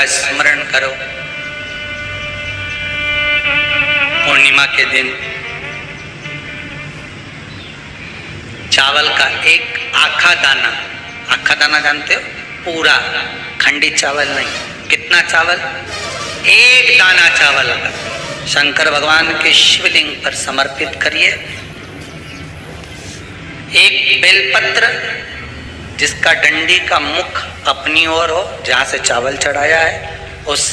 का स्मरण करो। पूर्णिमा के दिन चावल का एक आखा दाना जानते हो, पूरा खंडित चावल नहीं, कितना चावल, एक दाना चावल अगर शंकर भगवान के शिवलिंग पर समर्पित करिए। एक बेलपत्र जिसका डंडी का मुख अपनी ओर हो, जहां से चावल चढ़ाया है, उस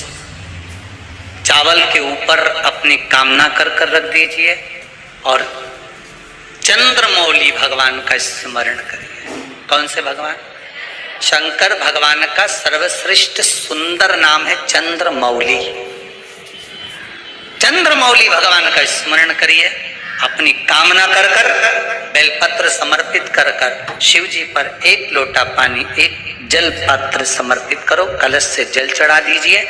चावल के ऊपर अपनी कामना कर रख दीजिए और चंद्रमौली भगवान का स्मरण करिए। कौन से भगवान? शंकर भगवान का सर्वश्रेष्ठ सुंदर नाम है चंद्रमौली। चंद्रमौली भगवान का स्मरण करिए, अपनी कामना कर बेलपत्र समर्पित कर शिव जी पर एक लोटा पानी, एक जल पात्र समर्पित करो, कलश से जल चढ़ा दीजिए,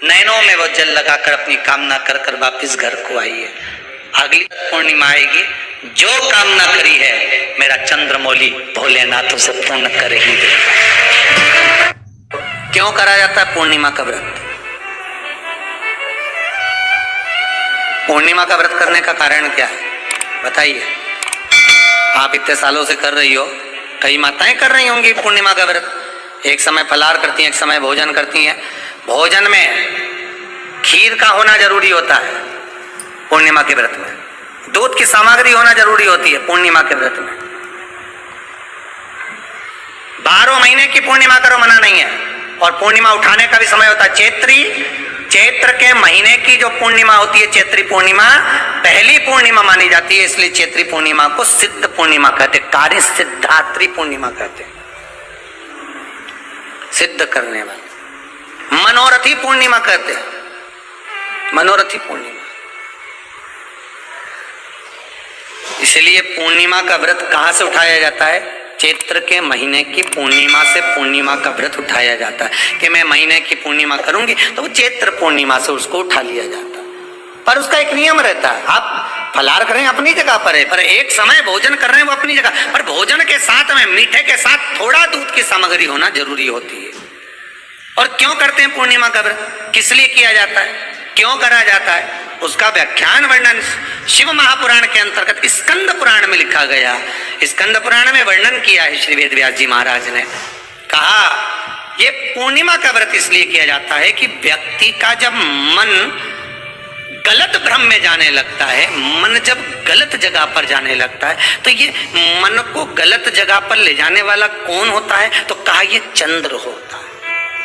नैनों में वो जल लगाकर अपनी कामना कर वापिस घर को आइए। अगली पूर्णिमा आएगी, जो कामना करी है मेरा चंद्रमौली भोलेनाथ उसे पूर्ण कर ही दे। क्यों करा जाता है पूर्णिमा का व्रत? पूर्णिमा का व्रत करने का कारण क्या है बताइए? आप इतने सालों से कर रही हो, कई माताएं कर रही होंगी पूर्णिमा का व्रत। एक समय फलाहार करती हैं, एक समय भोजन करती हैं। भोजन में खीर का होना जरूरी होता है पूर्णिमा के व्रत में, दूध की सामग्री होना जरूरी होती है पूर्णिमा के व्रत में। 12 महीने की पूर्णिमा करो, मना नहीं है। और पूर्णिमा उठाने का भी समय होता है। चैत्र के महीने की जो पूर्णिमा होती है, चैत्री पूर्णिमा पहली पूर्णिमा मानी जाती है, इसलिए चैत्री पूर्णिमा को सिद्ध पूर्णिमा कहते, कार्य सिद्धात्री पूर्णिमा कहते, सिद्ध करने वाली। मनोरथी पूर्णिमा कहते हैं, मनोरथी पूर्णिमा। इसलिए पूर्णिमा का व्रत कहां से उठाया जाता है? चैत्र के महीने की पूर्णिमा से पूर्णिमा का व्रत उठाया जाता है कि मैं महीने की पूर्णिमा करूंगी, तो वो चैत्र पूर्णिमा से उसको उठा लिया जाता है। पर उसका एक नियम रहता है, आप फलाहार करें अपनी जगह पर है, पर एक समय भोजन कर रहे हैं वो अपनी जगह पर, भोजन के साथ में मीठे के साथ थोड़ा दूध की सामग्री होना जरूरी होती है। और क्यों करते हैं पूर्णिमा का व्रत, किस लिए किया जाता है, क्यों करा जाता है, उसका व्याख्यान वर्णन शिव महापुराण के अंतर्गत स्कंद पुराण में लिखा गया। स्कंद पुराण में वर्णन किया है श्री वेद व्यास जी महाराज ने। कहा ये पूर्णिमा का व्रत इसलिए किया जाता है कि व्यक्ति का जब मन गलत भ्रम में जाने लगता है, मन जब गलत जगह पर जाने लगता है, तो ये मन को गलत जगह पर ले जाने वाला कौन होता है? तो कहा ये चंद्र होता है।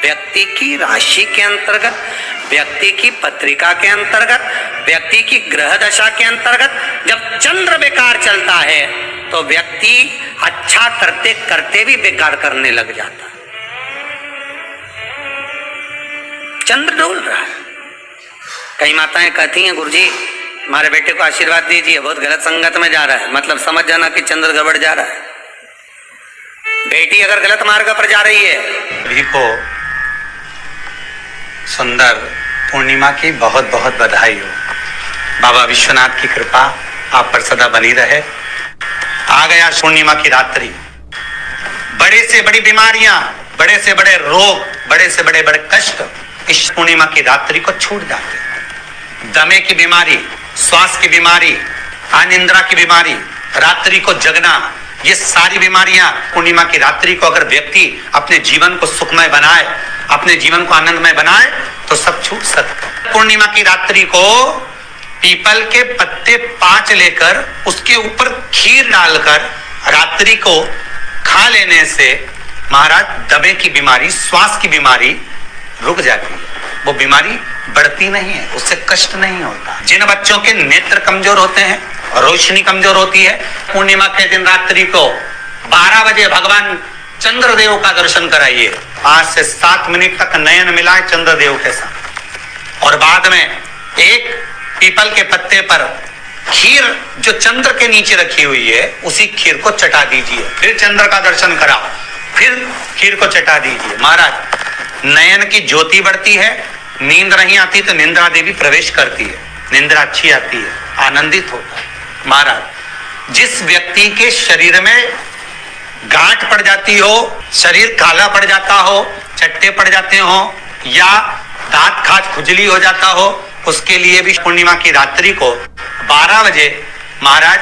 व्यक्ति की राशि के अंतर्गत, व्यक्ति की पत्रिका के अंतर्गत, व्यक्ति की ग्रह दशा के अंतर्गत जब चंद्र बेकार चलता है तो व्यक्ति अच्छा करते करते भी बेकार करने लग जाता है। चंद्र डोल रहा है। कई माताएं कहती हैं गुरुजी हमारे बेटे को आशीर्वाद दीजिए, बहुत गलत संगत में जा रहा है, मतलब समझ जाना कि चंद्र गड़बड़ जा रहा है। बेटी अगर गलत मार्ग पर जा रही है, सभी को सुंदर पूर्णिमा की बहुत बहुत बधाई हो। बाबा विश्वनाथ की कृपा आप पर सदा बनी रहे। आ गया पूर्णिमा की रात्रि, बड़े से बड़ी बीमारियां, बड़े से बड़े रोग, बड़े से बड़े बड़े कष्ट इस पूर्णिमा की रात्रि को छूट जाते हैं। दमे की बीमारी, श्वास की बीमारी, अनिद्रा की बीमारी, रात्रि को जगना, ये सारी बीमारियां पूर्णिमा की रात्रि को अगर व्यक्ति अपने जीवन को सुखमय बनाए, अपने जीवन को आनंदमय बनाए तो सब छूट सकता। पूर्णिमा की रात्रि को पीपल के पत्ते 5 लेकर उसके ऊपर खीर डालकर रात्रि को खा लेने से महाराज दमे की बीमारी, श्वास की बीमारी रुक जाती है। वो बीमारी बढ़ती नहीं है, उससे कष्ट नहीं होता। जिन बच्चों के नेत्र कमजोर होते हैं, रोशनी कमजोर होती है, पूर्णिमा के दिन रात्रि को 12 बजे भगवान चंद्रदेव का दर्शन कराइए। 5 से 7 मिनट तक नयन मिलाए चंद्रदेव के साथ, और बाद में एक पीपल के पत्ते पर खीर जो चंद्र के नीचे रखी हुई है उसी खीर को चटा दीजिए। फिर चंद्र का दर्शन कराओ, फिर खीर को चटा दीजिए। महाराज नयन की ज्योति बढ़ती है, नींद नहीं आती तो निंद्रा देवी प्रवेश करती है, निंद्रा अच्छी आती है, आनंदित होता है। महाराज जिस व्यक्ति के शरीर में गांठ पड़ जाती हो, शरीर काला पड़ जाता हो, चट्टे पड़ जाते हो, या दांत खाज खुजली हो जाता हो, उसके लिए भी पूर्णिमा की रात्रि को 12 बजे महाराज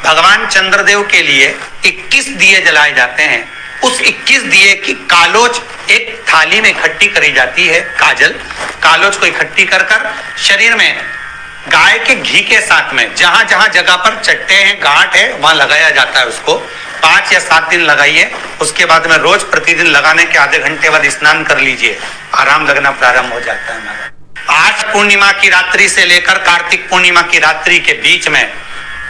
भगवान चंद्रदेव के लिए 21 दिए जलाए जाते हैं। उस 21 दिए की कालोच एक थाली में इकट्ठी करी जाती है। कालोच को इकट्ठी कर शरीर में गाय के घी के साथ में जहां जहां जगह पर चट्टे हैं, गांठ है, वहां लगाया जाता है। उसको 5 या 7 दिन लगाइए। उसके बाद में रोज प्रतिदिन लगाने के आधे घंटे बाद स्नान कर लीजिए, आराम लगना प्रारंभ हो जाता है। आज पूर्णिमा की रात्रि से लेकर कार्तिक पूर्णिमा की रात्रि के बीच में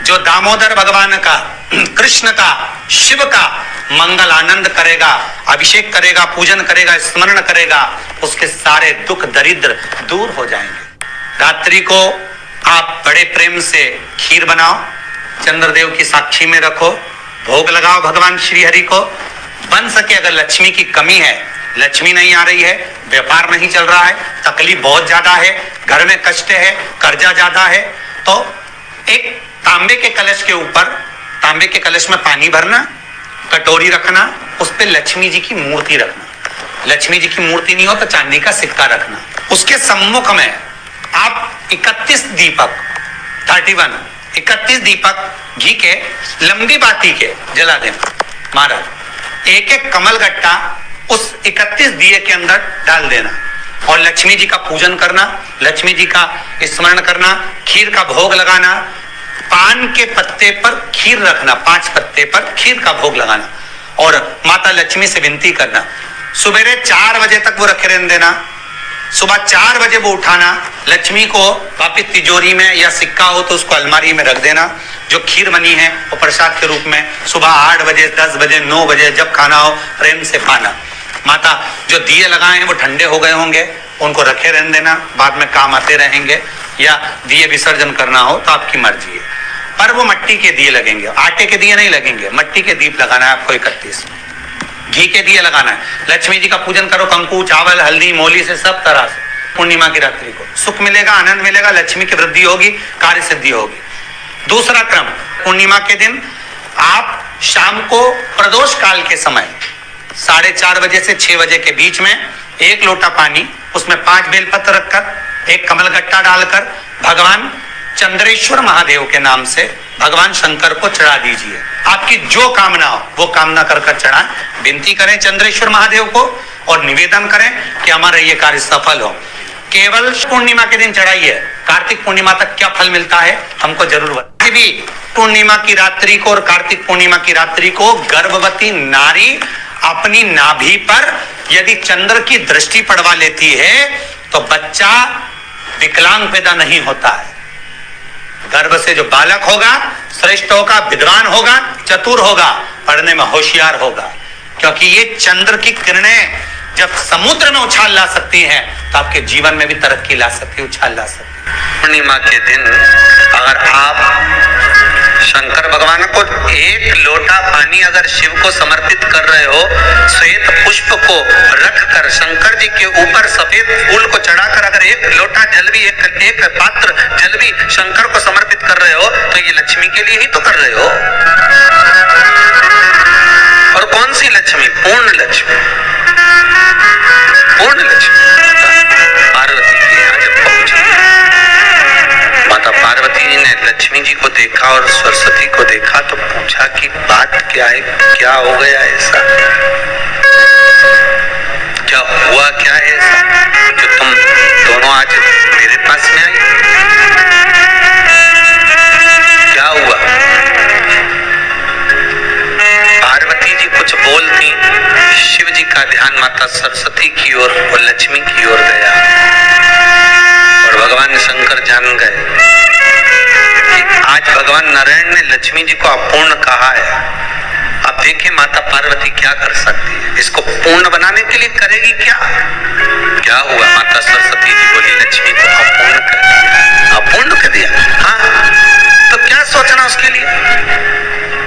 जो दामोदर भगवान का, कृष्ण का, शिव का मंगल आनंद करेगा, अभिषेक करेगा, पूजन करेगा, स्मरण करेगा, उसके सारे दुख दरिद्र दूर हो जाएंगे। रात्रि को आप बड़े प्रेम से खीर बनाओ, चंद्रदेव की साक्षी में रखो, भोग लगाओ भगवान श्री हरि को। बन सके अगर लक्ष्मी की कमी है, लक्ष्मी नहीं आ रही है, व्यापार नहीं चल रहा है, तकलीफ बहुत ज्यादा है, घर में कष्ट है, कर्जा ज्यादा है, तो एक तांबे के कलश के ऊपर, तांबे के कलश में पानी भरना, कटोरी रखना, उस पे लक्ष्मी जी की मूर्ति रखना। लक्ष्मी जी की मूर्ति नहीं हो तो चांदी का सिक्का रखना। उसके सम्मुख में आप 31 दीपक 31 दीपक घी के लंबी बाती के जला देना। महाराज एक एक कमल गट्टा उस 31 दिए के अंदर डाल देना और लक्ष्मी जी का पूजन करना, लक्ष्मी जी का स्मरण करना, खीर का भोग लगाना, पान के पत्ते पर खीर रखना, 5 पत्ते पर खीर का भोग लगाना और माता लक्ष्मी से विनती करना। सुबेरे 4 बजे तक वो रखे रहने देना। सुबह 4 बजे वो उठाना, लक्ष्मी को वापिस तिजोरी में या सिक्का हो तो उसको अलमारी में रख देना। जो खीर बनी है वो प्रसाद के रूप में सुबह 8 बजे, 10 बजे, 9 बजे जब खाना हो प्रेम से खाना। माता जो दिए लगाए हैं वो ठंडे हो गए होंगे, उनको रखे रहने देना, बाद में काम आते रहेंगे, या दिए विसर्जन करना हो तो आपकी मर्जी है। पर वो मट्टी के दिए लगेंगे, आटे के दिए नहीं लगेंगे, मट्टी के दीप लगाना है आपको। 31 घी के दिए लगाना है। लक्ष्मी जी का पूजन करो, कंकु, चावल, हल्दी, मोली से सब तरह से। पूर्णिमा की रात्रि को सुख मिलेगा, आनंद मिलेगा, लक्ष्मी की वृद्धि होगी, कार्य सिद्धि होगी। दूसरा क्रम, पूर्णिमा के दिन आप शाम को प्रदोष काल के समय 4:30 बजे से 6 बजे के बीच में 1 लोटा पानी, उसमें 5 बेलपत्र रखकर, 1 कमल गट्टा डालकर भगवान चंद्रेश्वर महादेव के नाम से भगवान शंकर को चढ़ा दीजिए। आपकी जो कामना हो वो कामना कर चढ़ाएं, विनती करें चंद्रेश्वर महादेव को और निवेदन करें कि हमारा ये कार्य सफल हो। केवल पूर्णिमा के दिन चढ़ाइए, कार्तिक पूर्णिमा तक क्या फल मिलता है हमको जरूर बताइए। भी पूर्णिमा की रात्रि को और कार्तिक पूर्णिमा की रात्रि को गर्भवती नारी अपनी नाभि पर यदि चंद्र की दृष्टि पड़वा लेती है तो बच्चा विकलांग पैदा नहीं होता है। गर्भ से जो बालक होगा श्रेष्ठ होगा, विद्वान होगा, चतुर होगा, पढ़ने में होशियार होगा, क्योंकि ये चंद्र की किरणें जब समुद्र में उछाल ला सकती हैं तो आपके जीवन में भी तरक्की ला सकती है, उछाल ला सकती है। पूर्णिमा के दिन अगर आप शंकर भगवान को 1 लोटा पानी अगर शिव को समर्पित कर रहे हो, श्वेत पुष्प को रखकर शंकर जी के ऊपर सफेद फूल को चढ़ाकर अगर 1 लोटा जल भी, एक पात्र जल भी शंकर को समर्पित कर रहे हो तो ये लक्ष्मी के लिए ही तो कर रहे हो। और कौन सी लक्ष्मी? पूर्ण लक्ष्मी। पूर्ण लक्ष्मी पार्वती के यहाँ जब पहुंची, माता पार्वती जी ने लक्ष्मी जी को देखा और सरस्वती को देखा तो पूछा कि बात क्या है, क्या हो गया ऐसा, क्या हुआ, क्या है ऐसा जो तुम दोनों आज मेरे पास में आई, क्या हुआ? पार्वती जी कुछ बोलती, शिव जी का ध्यान माता सरस्वती की ओर और लक्ष्मी की ओर गया और भगवान शंकर जान गए कि आज भगवान नारायण ने लक्ष्मी जी को अपूर्ण कहा है। अब देखिए माता पार्वती क्या कर सकती है, इसको पूर्ण बनाने के लिए करेगी क्या? क्या हुआ? माता सरस्वती जी बोली लक्ष्मी को अपूर्ण कर दिया। अपूर्ण कर दिया? हाँ, तो क्या सोचना उसके लिए,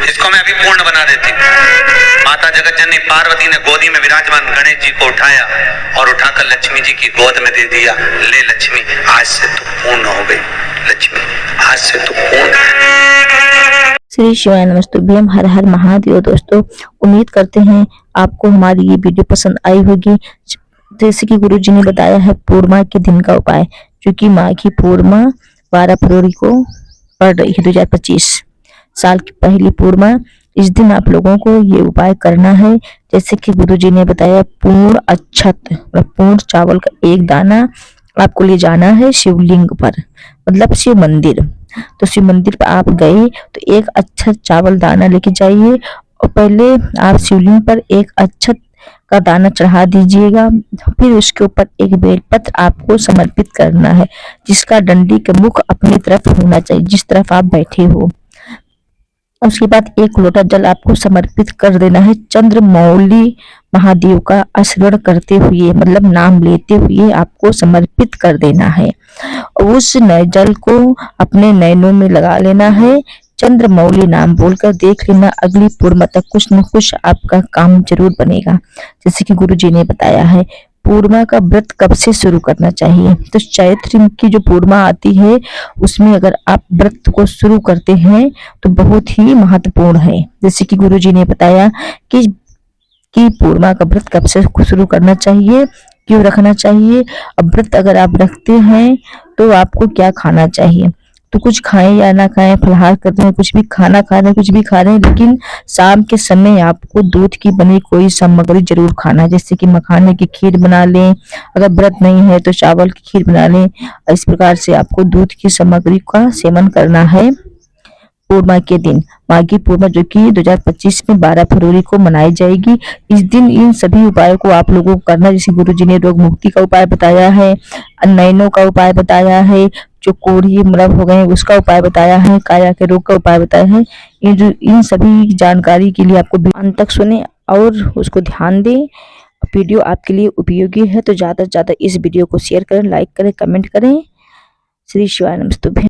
इसको मैं अभी पूर्ण बना देती। माता जगत जननी पार्वती ने गोदी में विराजमान गणेश जी को उठाया और उठाकर लक्ष्मी जी की गोद में दे दिया। ले लक्ष्मी, आज से तू पूर्ण हो गई। लक्ष्मी, आज से तू पूर्ण है। श्री शिवाय नमस्तुभ्यम, हर हर महादेव। दोस्तों, उम्मीद करते हैं आपको हमारी ये वीडियो पसंद आई होगी। जैसे कि गुरुजी ने बताया है पूर्णिमा के दिन का उपाय, जो कि माघी पूर्णिमा 12 फरवरी को पड़ रही है, 2025 साल की पहली पूर्णिमा। इस दिन आप लोगों को ये उपाय करना है। जैसे कि गुरुजी ने बताया, पूर्ण अक्षत मतलब पूर्ण चावल का एक दाना आपको ले जाना है शिवलिंग पर, मतलब शिव मंदिर। तो शिव मंदिर पर आप गए तो एक अक्षत चावल दाना लेके जाइए और पहले आप शिवलिंग पर एक अक्षत का दाना चढ़ा दीजिएगा। फिर उसके ऊपर एक बेलपत्र आपको समर्पित करना है, जिसका डंडी का मुख अपनी तरफ होना चाहिए, जिस तरफ आप बैठे हो। उसके बाद एक लोटा जल आपको समर्पित कर देना है। चंद्रमौली महादेव का स्मरण करते हुए, मतलब नाम लेते हुए आपको समर्पित कर देना है। उस नए जल को अपने नैनों में लगा लेना है। चंद्रमौली नाम बोलकर देख लेना, अगली पूर्णिमा तक कुछ न कुछ आपका काम जरूर बनेगा। जैसे कि गुरुजी ने बताया है, पूर्णिमा का व्रत कब से शुरू करना चाहिए। तो चैत्र की जो पूर्णिमा आती है उसमें अगर आप व्रत को शुरू करते हैं तो बहुत ही महत्वपूर्ण है। जैसे कि गुरुजी ने बताया कि पूर्णिमा का व्रत कब से शुरू करना चाहिए, क्यों रखना चाहिए। अब व्रत अगर आप रखते हैं तो आपको क्या खाना चाहिए। तो कुछ खाएं या ना खाएं, फलाहार करते हैं, कुछ भी खाना खा रहे हैं, कुछ भी खा रहे हैं, लेकिन शाम के समय आपको दूध की बनी कोई सामग्री जरूर खाना है। जैसे कि मखाने की खीर बना लें, अगर व्रत नहीं है तो चावल की खीर बना लें। इस प्रकार से आपको दूध की सामग्री का सेवन करना है पूर्णिमा के दिन। माघी पूर्णिमा जो कि 2025 में 12 फरवरी को मनाई जाएगी। इस दिन इन सभी उपायों को आप लोगों को करना। जैसे गुरुजी ने रोग मुक्ति का उपाय बताया है, नैनों का उपाय बताया है, जो कोढ़ी मरब हो गए उसका उपाय बताया है, काया के रोग का उपाय बताया है। इन सभी जानकारी के लिए आपको अंत तक सुने और उसको ध्यान दें। वीडियो आपके लिए उपयोगी है तो ज्यादा से ज्यादा इस वीडियो को शेयर करें, लाइक करें, कमेंट करें। श्री शिवाय नमस्तुभ्यं।